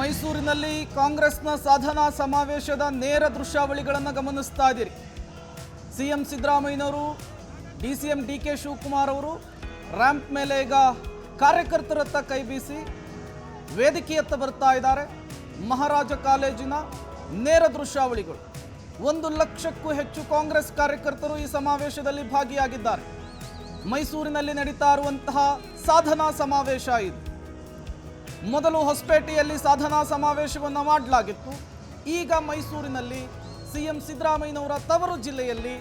ಮೈಸೂರಿನಲ್ಲಿ ಕಾಂಗ್ರೆಸ್ನ ಸಾಧನಾ ಸಮಾವೇಶದ ನೇರ ದೃಶ್ಯಾವಳಿಗಳನ್ನು ಗಮನಿಸ್ತಾ ಇದ್ದೀರಿ. ಸಿಎಂ ಸಿದ್ದರಾಮಯ್ಯನವರು, ಡಿಸಿಎಂ ಡಿಕೆ ಶಿವಕುಮಾರ್ ಅವರು ರ್ಯಾಂಪ್ ಮೇಲೆ ಈಗ ಕಾರ್ಯಕರ್ತರತ್ತ ಕೈ ಬೀಸಿ ವೇದಿಕೆಯತ್ತ ಬರ್ತಾ ಇದ್ದಾರೆ. ಮಹಾರಾಜ ಕಾಲೇಜಿನ ನೇರ ದೃಶ್ಯಾವಳಿಗಳು. 1 ಲಕ್ಷಕ್ಕೂ ಹೆಚ್ಚು ಕಾಂಗ್ರೆಸ್ ಕಾರ್ಯಕರ್ತರು ಈ ಸಮಾವೇಶದಲ್ಲಿ ಭಾಗಿಯಾಗಿದ್ದಾರೆ. ಮೈಸೂರಿನಲ್ಲಿ ನಡೀತಾ ಇರುವಂತಹ ಸಾಧನಾ ಸಮಾವೇಶ ಇದು. ಮೊದಲು ಹೊಸಪೇಟೆಯಲ್ಲಿ ಸಾಧನಾ ಸಮಾವೇಶವನ್ನು ಮಾಡಲಾಗಿತ್ತು. ಈಗ ಮೈಸೂರಿನಲ್ಲಿ ಸಿಎಂ ಸಿದ್ದರಾಮಯ್ಯನವರ ತವರು ಜಿಲ್ಲೆಯಲ್ಲಿ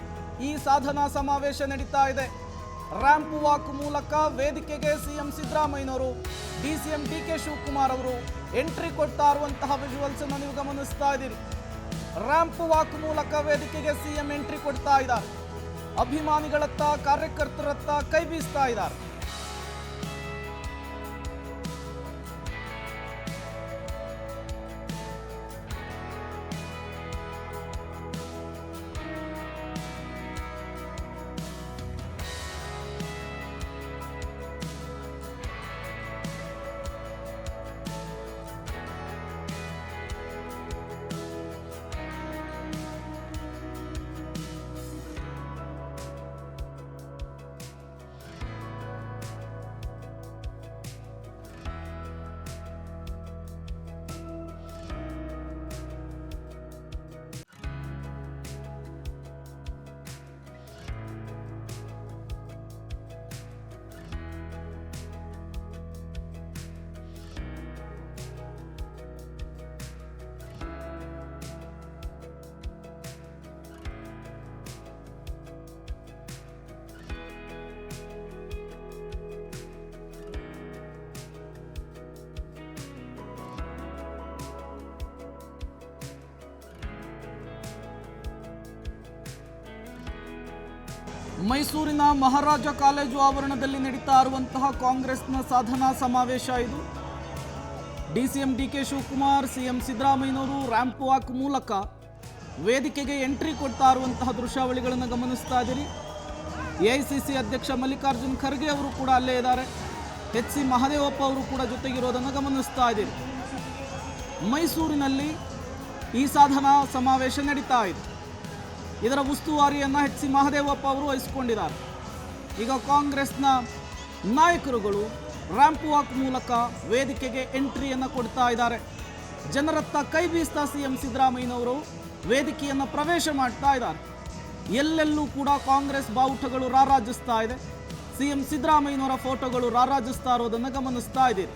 ಈ ಸಾಧನಾ ಸಮಾವೇಶ ನಡೀತಾ ಇದೆ. ರ್ಯಾಂಪ್ ವಾಕ್ ಮೂಲಕ ವೇದಿಕೆಗೆ ಸಿಎಂ ಸಿದ್ದರಾಮಯ್ಯನವರು, ಡಿಸಿಎಂ ಡಿಕೆ ಶಿವಕುಮಾರ್ ಅವರು ಎಂಟ್ರಿ ಕೊಡ್ತಾ ಇರುವಂತಹ ವಿಜುವಲ್ಸ್ ಅನ್ನು ನೀವು ಗಮನಿಸ್ತಾ ಇದ್ದೀರಿ. ರ್ಯಾಂಪ್ ವಾಕ್ ಮೂಲಕ ವೇದಿಕೆಗೆ ಸಿಎಂ ಎಂಟ್ರಿ ಕೊಡ್ತಾ ಇದ್ದಾರೆ. ಅಭಿಮಾನಿಗಳತ್ತ, ಕಾರ್ಯಕರ್ತರತ್ತ ಕೈ ಬೀಸ್ತಾ ಇದ್ದಾರೆ. ಮೈಸೂರಿನ ಮಹಾರಾಜ ಕಾಲೇಜು ಆವರಣದಲ್ಲಿ ನಡೀತಾ ಇರುವಂತಹ ಕಾಂಗ್ರೆಸ್ನ ಸಾಧನಾ ಸಮಾವೇಶ ಇದು. ಡಿಸಿಎಂ ಡಿಕೆ ಶಿವಕುಮಾರ್, ಸಿಎಂ ಸಿದ್ದರಾಮಯ್ಯನವರು ರ್ಯಾಂಪ್ ವಾಕ್ ಮೂಲಕ ವೇದಿಕೆಗೆ ಎಂಟ್ರಿ ಕೊಡ್ತಾ ಇರುವಂತಹ ದೃಶ್ಯಾವಳಿಗಳನ್ನು ಗಮನಿಸ್ತಾ ಇದ್ದೀರಿ. ಎಐಸಿಸಿ ಅಧ್ಯಕ್ಷ ಮಲ್ಲಿಕಾರ್ಜುನ್ ಖರ್ಗೆ ಅವರು ಕೂಡ ಅಲ್ಲೇ ಇದ್ದಾರೆ. ಎಚ್.ಸಿ. ಮಹದೇವಪ್ಪ ಅವರು ಕೂಡ ಜೊತೆಗಿರೋದನ್ನು ಗಮನಿಸ್ತಾ ಇದ್ದೀರಿ. ಮೈಸೂರಿನಲ್ಲಿ ಈ ಸಾಧನಾ ಸಮಾವೇಶ ನಡೀತಾ ಇದೆ. ಇದರ ಉಸ್ತುವಾರಿಯನ್ನು ಎಚ್.ಸಿ. ಮಹದೇವಪ್ಪ ಅವರು ವಹಿಸಿಕೊಂಡಿದ್ದಾರೆ. ಈಗ ಕಾಂಗ್ರೆಸ್ನ ನಾಯಕರುಗಳು ರ್ಯಾಂಪ್ ವಾಕ್ ಮೂಲಕ ವೇದಿಕೆಗೆ ಎಂಟ್ರಿಯನ್ನು ಕೊಡ್ತಾ ಇದ್ದಾರೆ. ಜನರತ್ತ ಕೈ ಬೀಸ್ತಾ ಸಿಎಂ ಸಿದ್ದರಾಮಯ್ಯನವರು ವೇದಿಕೆಯನ್ನು ಪ್ರವೇಶ ಮಾಡ್ತಾ ಇದ್ದಾರೆ. ಎಲ್ಲೆಲ್ಲೂ ಕೂಡ ಕಾಂಗ್ರೆಸ್ ಬಾವುಟಗಳು ರಾರಾಜಿಸ್ತಾ ಇದೆ. ಸಿಎಂ ಸಿದ್ದರಾಮಯ್ಯನವರ ಫೋಟೋಗಳು ರಾರಾಜಿಸ್ತಾ ಇರೋದನ್ನು ಗಮನಿಸ್ತಾ ಇದ್ದೀರಿ.